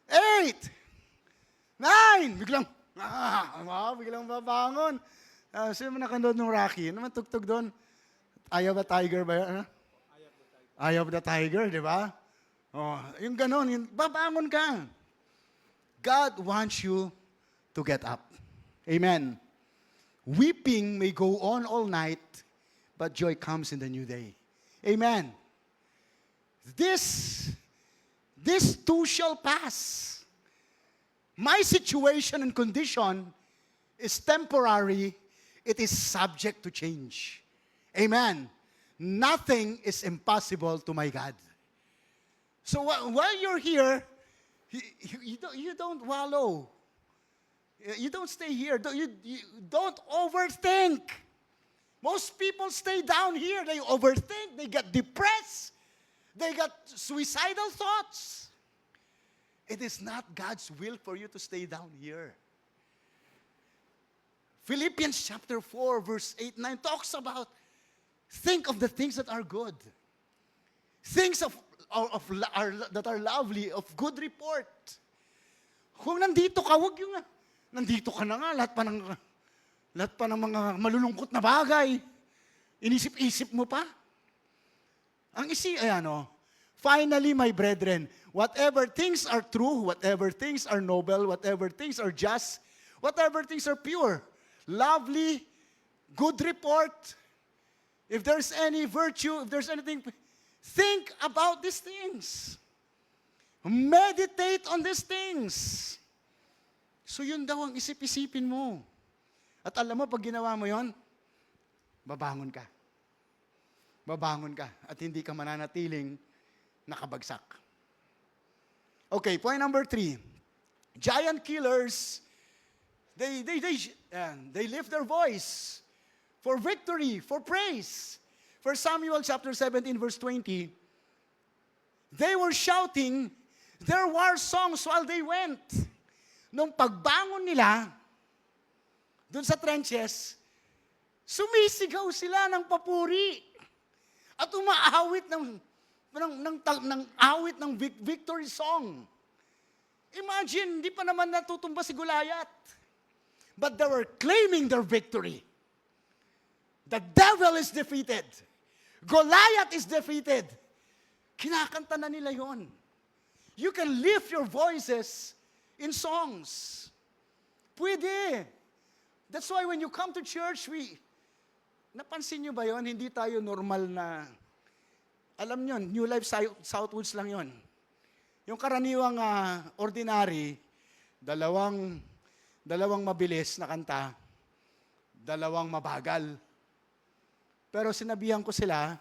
eight, nine, biglang babangon. Sino nakanood ng Rocky? Ano man tugtog doon? Eye of the Tiger ba yun? Eye of the Tiger, di ba? Oh, yung ganon, babangon ka. God wants you to get up. Amen. Weeping may go on all night, but joy comes in the new day. Amen. This too shall pass. My situation and condition is temporary. It is subject to change. Amen. Nothing is impossible to my God. So while you're here, you don't wallow. You don't stay here. You don't overthink. Most people stay down here. They overthink. They get depressed. They got suicidal thoughts. It is not God's will for you to stay down here. Philippians chapter 4, verse 8, 9 talks about, think of the things that are good. Things that are lovely, of good report. Kung nandito ka, wag yung nandito ka na nga, lahat pa ng mga malulungkot na bagay. Inisip-isip mo pa. Finally, my brethren, whatever things are true, whatever things are noble, whatever things are just, whatever things are pure, lovely, good report, if there's any virtue, if there's anything, think about these things. Meditate on these things. So yun daw ang isip-isipin mo. At alam mo, pag ginawa mo yon, babangon ka. Babangon ka at hindi ka mananatiling nakabagsak. Okay, point number 3. Giant killers, they lift their voice for victory, for praise. For Samuel chapter 17, verse 20, they were shouting their war songs while they went. Nung pagbangon nila, dun sa trenches, sumisigaw sila ng papuri at umaawit ng awit ng victory song. Imagine, hindi pa naman natutumba si Goliath. But they were claiming their victory. The devil is defeated. Goliath is defeated. Kinakanta na nila yon. You can lift your voices in songs. Pwede. That's why when you come to church, napansin nyo ba yon? Hindi tayo normal na, alam nyo, New Life Southwoods lang yon. Yung karaniwang ordinary, dalawang mabilis na kanta, dalawang mabagal. Pero sinabihan ko sila,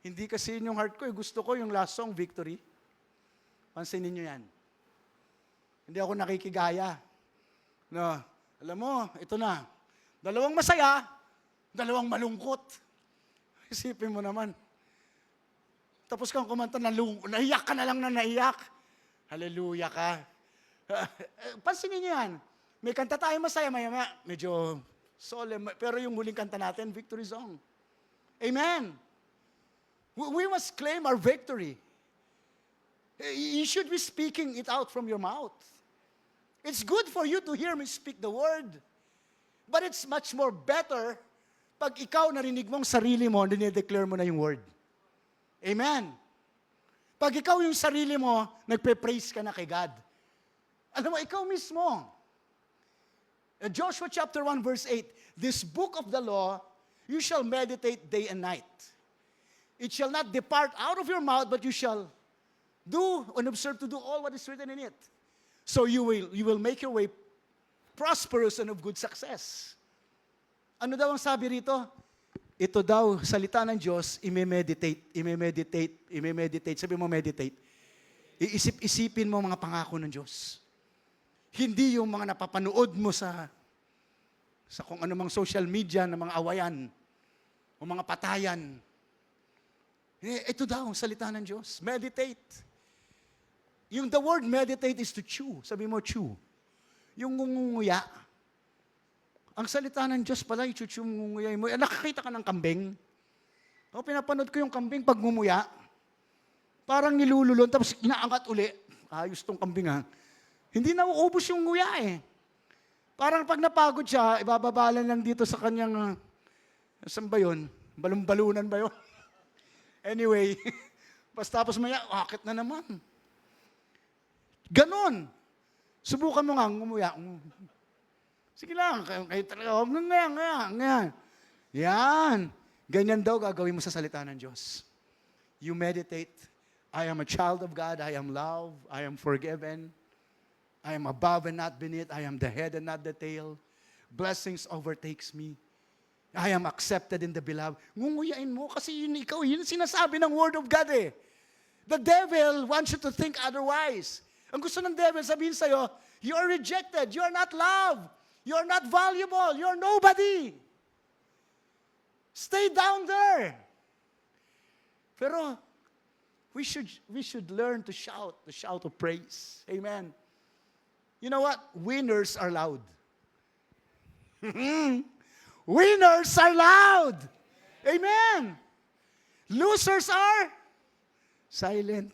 hindi kasi yun yung heart ko. Gusto ko yung last song, Victory. Pansinin nyo yan. Hindi ako nakikigaya. No, alam mo, ito na. Dalawang masaya, dalawang malungkot. Isipin mo naman. Tapos kang kumanta na naiyak ka na lang na naiyak. Hallelujah ka. Pansinin nyo yan. May kanta tayo masaya, maya medyo solemn. Pero yung huling kanta natin, victory song. Amen. We must claim our victory. You should be speaking it out from your mouth. It's good for you to hear me speak the word. But it's much more better pag ikaw narinig mong sarili mo, dinideclare mo na yung word. Amen. Pag ikaw yung sarili mo, nagpe-praise ka na kay God. Alam mo, ikaw mismo. Joshua chapter 1 verse 8, this book of the law, you shall meditate day and night. It shall not depart out of your mouth, but you shall do and observe to do all what is written in it. So you will make your way prosperous and of good success. Ano daw ang sabi rito? Ito daw, salita ng Diyos, imemeditate. Sabi mo, meditate. Iisip-isipin mo mga pangako ng Diyos. Hindi yung mga napapanood mo sa sa kung anumang social media ng mga awayan o mga patayan. Ito daw ang salita ng Diyos. Meditate. Yung the word meditate is to chew. Sabi mo, chew. Yung ngungunguya. Ang salita ng Diyos pala, i-chew mo, ngunguyay mo. Nakakita ka ng kambing? O, pinapanood ko yung kambing pag ngumuya. Parang nilululon, tapos inaangat uli. Ayos tong kambing ha. Hindi na uubos yung nguya eh. Parang pag napagod siya, ibababalan lang dito sa kanyang, saan ba yun? Balon-balunan ba yun? Anyway, basta tapos maya, akit na naman. Ganon. Subukan mo nga, ngumuya. Sige lang, kayo talaga, ngayon. Yan. Ganyan daw gagawin mo sa salita ng Diyos. You meditate. I am a child of God. I am loved. I am forgiven. I am above and not beneath. I am the head and not the tail. Blessings overtakes me. I am accepted in the beloved. Ngunguyain mo kasi yun ikaw. Yun sinasabi ng Word of God eh. The devil wants you to think otherwise. Ang gusto ng devil sabihin sa'yo, you are rejected. You are not loved. You are not valuable. You are nobody. Stay down there. Pero we should learn to shout, the shout of praise. Amen. You know what? Winners are loud. Winners are loud. Amen. Losers are silent.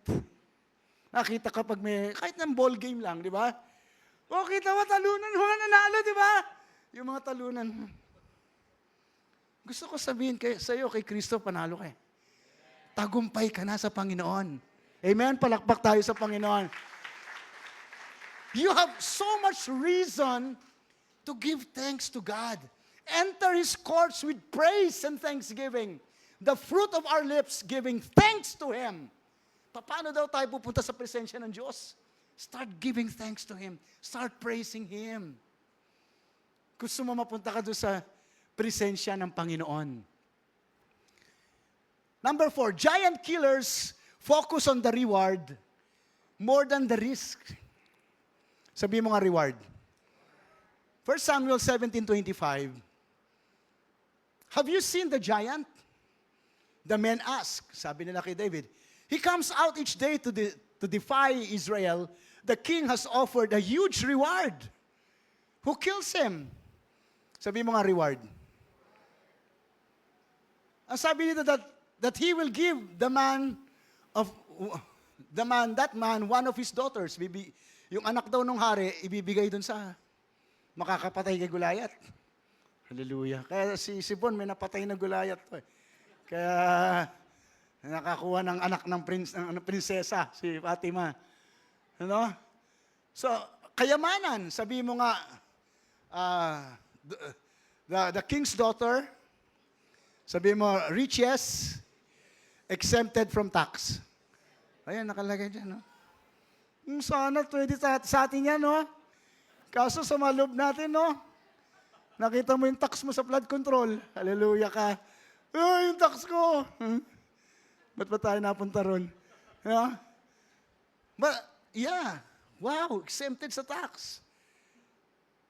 Nakita kapag may, kahit ng ball game lang, di ba? O, kita mo, talunan, mga nanalo, di ba? Yung mga talunan. Gusto ko sabihin sa iyo, kay Kristo, panalo ka eh. Tagumpay ka na sa Panginoon. Amen? Palakpak tayo sa Panginoon. You have so much reason to give thanks to God. Enter His courts with praise and thanksgiving. The fruit of our lips giving thanks to Him. Paano daw tayo pupunta sa presensya ng Diyos? Start giving thanks to Him. Start praising Him. Gusto mo mapunta ka doon sa presensya ng Panginoon. Number 4, giant killers focus on the reward more than the risk. Sabi mo nga reward. 1 Samuel 17:25. Have you seen the giant? The men ask. Sabi nila kay David, he comes out each day to defy Israel. The king has offered a huge reward. Who kills him? Sabi mo nga reward. Ang sabi nito that he will give that man one of his daughters. Yung anak daw nung hari, ibibigay dun sa makakapatay kay Goliath. Hallelujah. Kaya si Bon may napatay na Goliath to eh. Kaya nakakuha ng anak ng prinsesa, si Fatima. Ano? So, kayamanan, sabi mo nga, the king's daughter, sabi mo, riches, exempted from tax. Ayan, nakalagay dyan, no? Sana pwede sa atin yan, no? Kaso sa maloob natin, no? Nakita mo yung tax mo sa flood control. Hallelujah ka. Yung tax ko. Ba't ba tayo napunta ron? Yeah? But, yeah. Wow, exempted sa tax.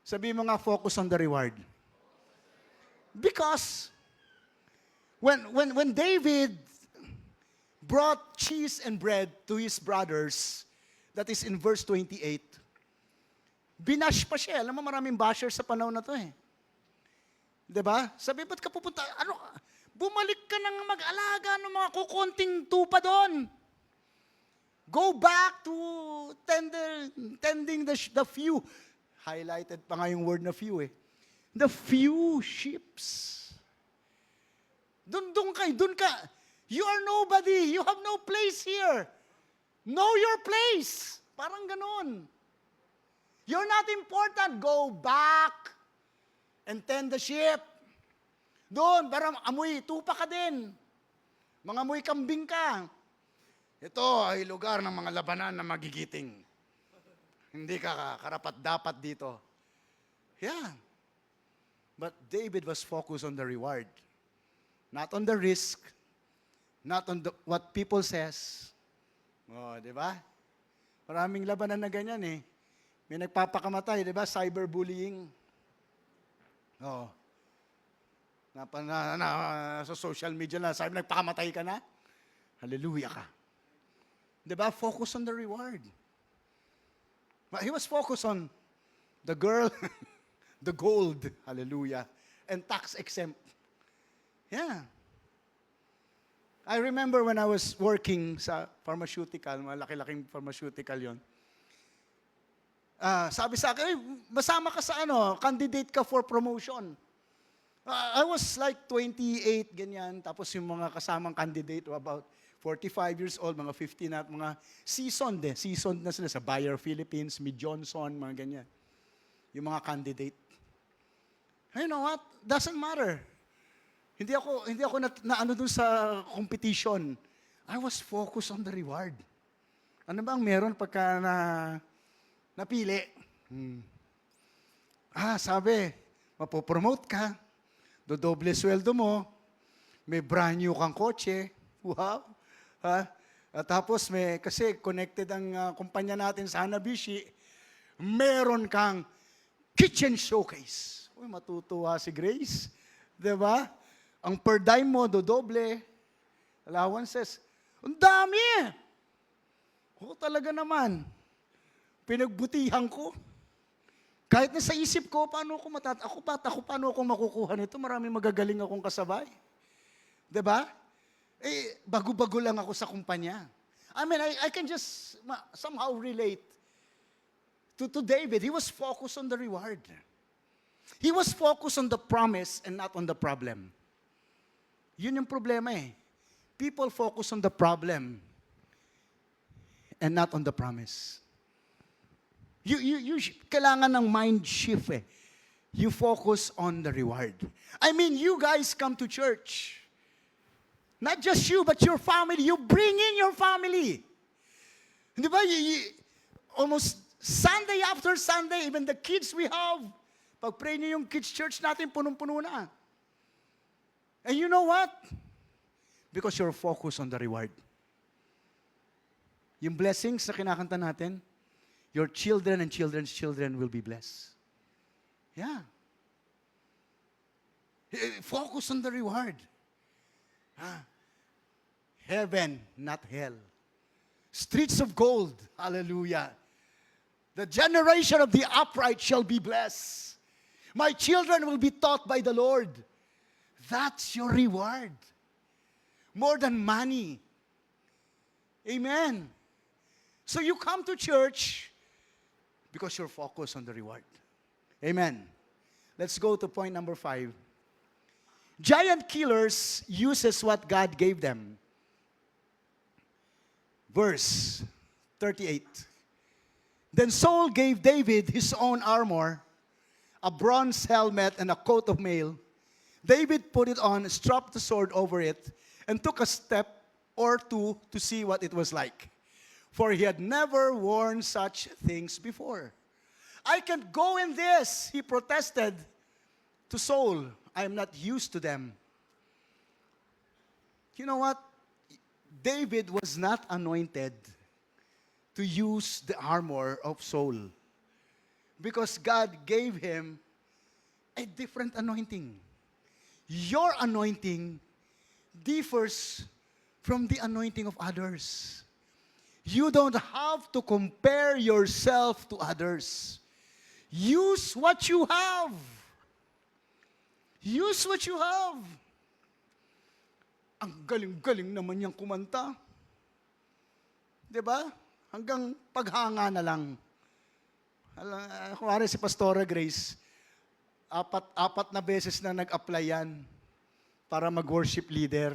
Sabi mo nga, focus on the reward. Because, when David brought cheese and bread to his brothers, that is in verse 28, binash pa siya. Alam mo, maraming basher sa panahon na to eh. Diba? Sabi, ba't ka pupunta? Bumalik ka nang mag-alaga ng mga kukunting tupa doon. Go back to tending the few. Highlighted pa nga yung word na few eh. The few sheeps. Doon ka. You are nobody. You have no place here. Know your place. Parang ganun. You're not important. Go back and tend the sheep. Doon, parang amoy, tupa ka din. Mga amoy kambing ka. Ito ay lugar ng mga labanan na magigiting. Hindi ka karapat-dapat dito. Yeah. But David was focused on the reward. Not on the risk. Not on what people says. Oh, di ba? Maraming labanan na ganyan eh. May nagpapakamatay, di ba? Cyberbullying. Oh. Sa social media na, sabi, nagpakamatay ka na? Hallelujah ka. Diba? Focus on the reward. But he was focused on the girl, the gold, hallelujah, and tax exempt. Yeah. I remember when I was working sa pharmaceutical, malaki-laking pharmaceutical yon. Sabi sa akin, masama ka sa candidate ka for promotion. I was like 28, ganyan. Tapos yung mga kasamang candidate, about 45 years old, mga 50 na, at mga seasoned eh. Seasoned na sila sa Bayer Philippines, Mead Johnson, mga ganyan. Yung mga candidate. You know what? Doesn't matter. Hindi ako na dun sa competition. I was focused on the reward. Ano bang meron pagka napili? Sabi, mapopromote ka, dodoble sweldo mo, may brand new kang kotse, wow. At tapos kasi connected ang kumpanya natin sa Hanabishi, meron kang kitchen showcase. Uy, matutuwa si Grace. Diba? Ang per dime mo, dodoble. Allowances. Ang dami! Talaga naman. Pinagbutihan ko. Kahit na sa isip ko, paano ako makukuha nito? Maraming magagaling akong kasabay. Diba? Bago-bago lang ako sa kumpanya. I mean, I can just somehow relate to David. He was focused on the reward. He was focused on the promise and not on the problem. Yun yung problema eh. People focus on the problem and not on the promise. You kailangan ng mind shift eh. You focus on the reward. I mean, you guys come to church. Not just you, but your family. You bring in your family. Di ba? Almost Sunday after Sunday, even the kids we have, pag-pray niyo yung kids church natin, punong-puno na. And you know what? Because you're focused on the reward. Yung blessings na kinakanta natin, your children and children's children will be blessed. Yeah. Focus on the reward. Heaven, not hell. Streets of gold. Hallelujah. The generation of the upright shall be blessed. My children will be taught by the Lord. That's your reward. More than money. Amen. So you come to church because you're focused on the reward. Amen. Let's go to point number 5. Giant killers uses what God gave them. Verse 38. Then Saul gave David his own armor, a bronze helmet and a coat of mail. David put it on, strapped the sword over it, and took a step or two to see what it was like. For he had never worn such things before. I can't go in this, he protested to Saul. I am not used to them. You know what? David was not anointed to use the armor of Saul because God gave him a different anointing. Your anointing differs from the anointing of others. You don't have to compare yourself to others. Use what you have. Use what you have. Ang galing-galing naman niyang kumanta. Diba? Hanggang paghanga na lang. Kuwari si Pastora Grace, apat na beses na nag-apply yan para mag-worship leader.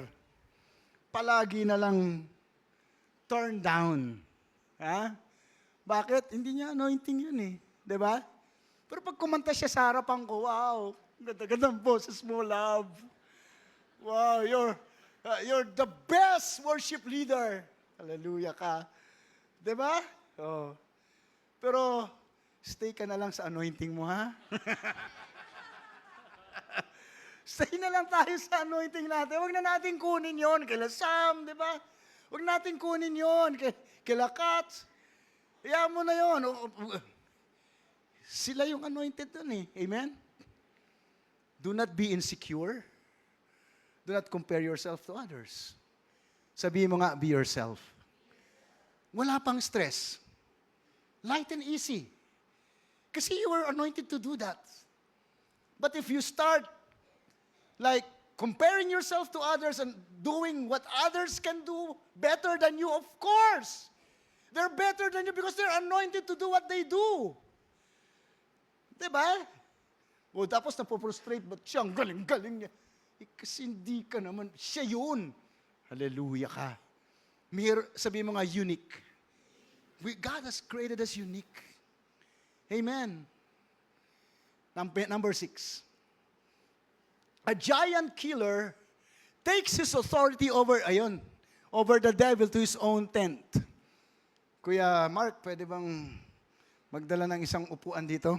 Palagi na lang turn down. Ha? Bakit? Hindi niya anointing yun eh. Diba? Pero pag kumanta siya sa harapan ko, wow, ganda-ganda ang boses mo, love. Wow, you're the best worship leader. Hallelujah ka. Diba? Oh. Pero, stay ka na lang sa anointing mo, ha? Stay na lang tayo sa anointing natin. Huwag na natin kunin yon kila Sam, di ba? Huwag natin kunin yon kila Katz. Hayaan mo na yon. Sila yung anointed dun eh. Amen? Do not be insecure. Do not compare yourself to others. Sabihin mo nga, be yourself. Wala pang stress. Light and easy. Kasi you were anointed to do that. But if you start like comparing yourself to others and doing what others can do better than you, of course. They're better than you because they're anointed to do what they do. Diba? O tapos napoprostrate, but siya, ang galing-galing niya. Kasi hindi ka naman, siya yun. Hallelujah ka. Sabihin mo nga, unique. God has created us unique. Amen. Number 6. A giant killer takes his authority over the devil to his own tent. Kuya Mark, pwede bang magdala ng isang upuan dito?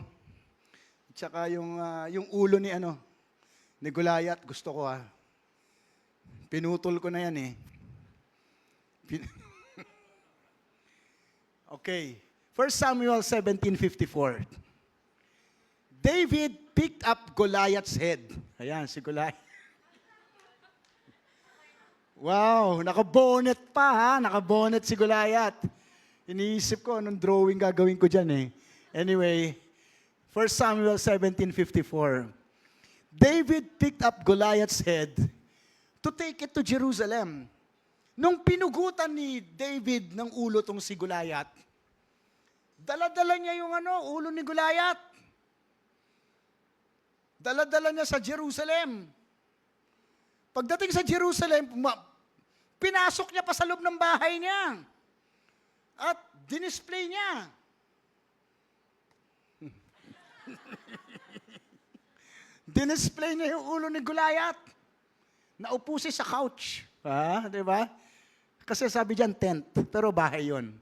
Tsaka yung ulo ni Goliath, gusto ko Pinutol ko na yan Okay. 1 Samuel 17:54. David picked up Goliath's head. Ayan, si Goliath. Wow, naka-bonnet pa Naka-bonnet si Goliath. Iniisip ko anong drawing gagawin ko dyan Anyway, 1 Samuel 17:54. David picked up Goliath's head to take it to Jerusalem. Nung pinugutan ni David ng ulo tong si Goliath, dala-dala niya yung ulo ni Goliath. Dala-dala niya sa Jerusalem. Pagdating sa Jerusalem, pinasok niya pa sa loob ng bahay niya. At dinisplay niya. Dinisplay niya yung ulo ni Goliath. Naupo siya sa couch. Di ba? Kasi sabi diyan tent, pero bahay yon.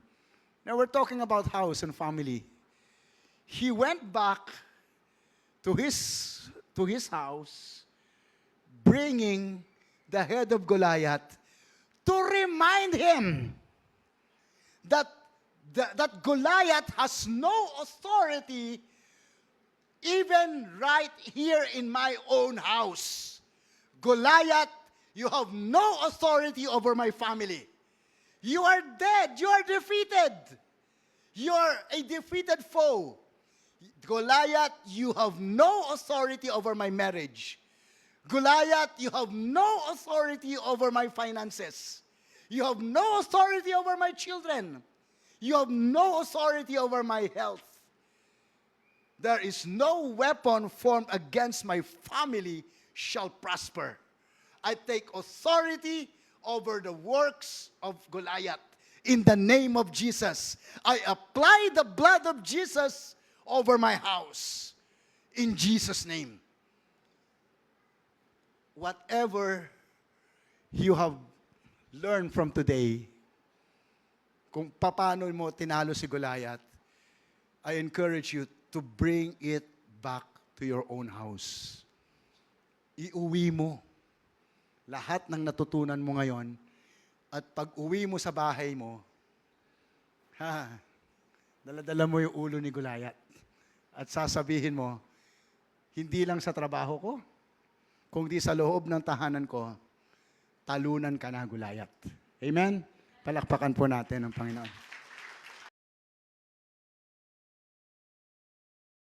Now we're talking about house and family. He went back to his house, bringing the head of Goliath to remind him that Goliath has no authority even right here in my own house. Goliath, you have no authority over my family. You are dead. You are defeated. You are a defeated foe. Goliath, you have no authority over my marriage. Goliath, you have no authority over my finances. You have no authority over my children. You have no authority over my health. There is no weapon formed against my family shall prosper. I take authority over the works of Goliath. In the name of Jesus, I apply the blood of Jesus over my house. In Jesus' name. Whatever you have learned from today, kung paano mo tinalo si Goliath, I encourage you to bring it back to your own house. Iuwi mo lahat ng natutunan mo ngayon at pag uwi mo sa bahay mo, dala-dala mo yung ulo ni Goliath at sasabihin mo, hindi lang sa trabaho ko, kundi sa loob ng tahanan ko, talunan ka na, Goliath. Amen? Palakpakan po natin ang Panginoon.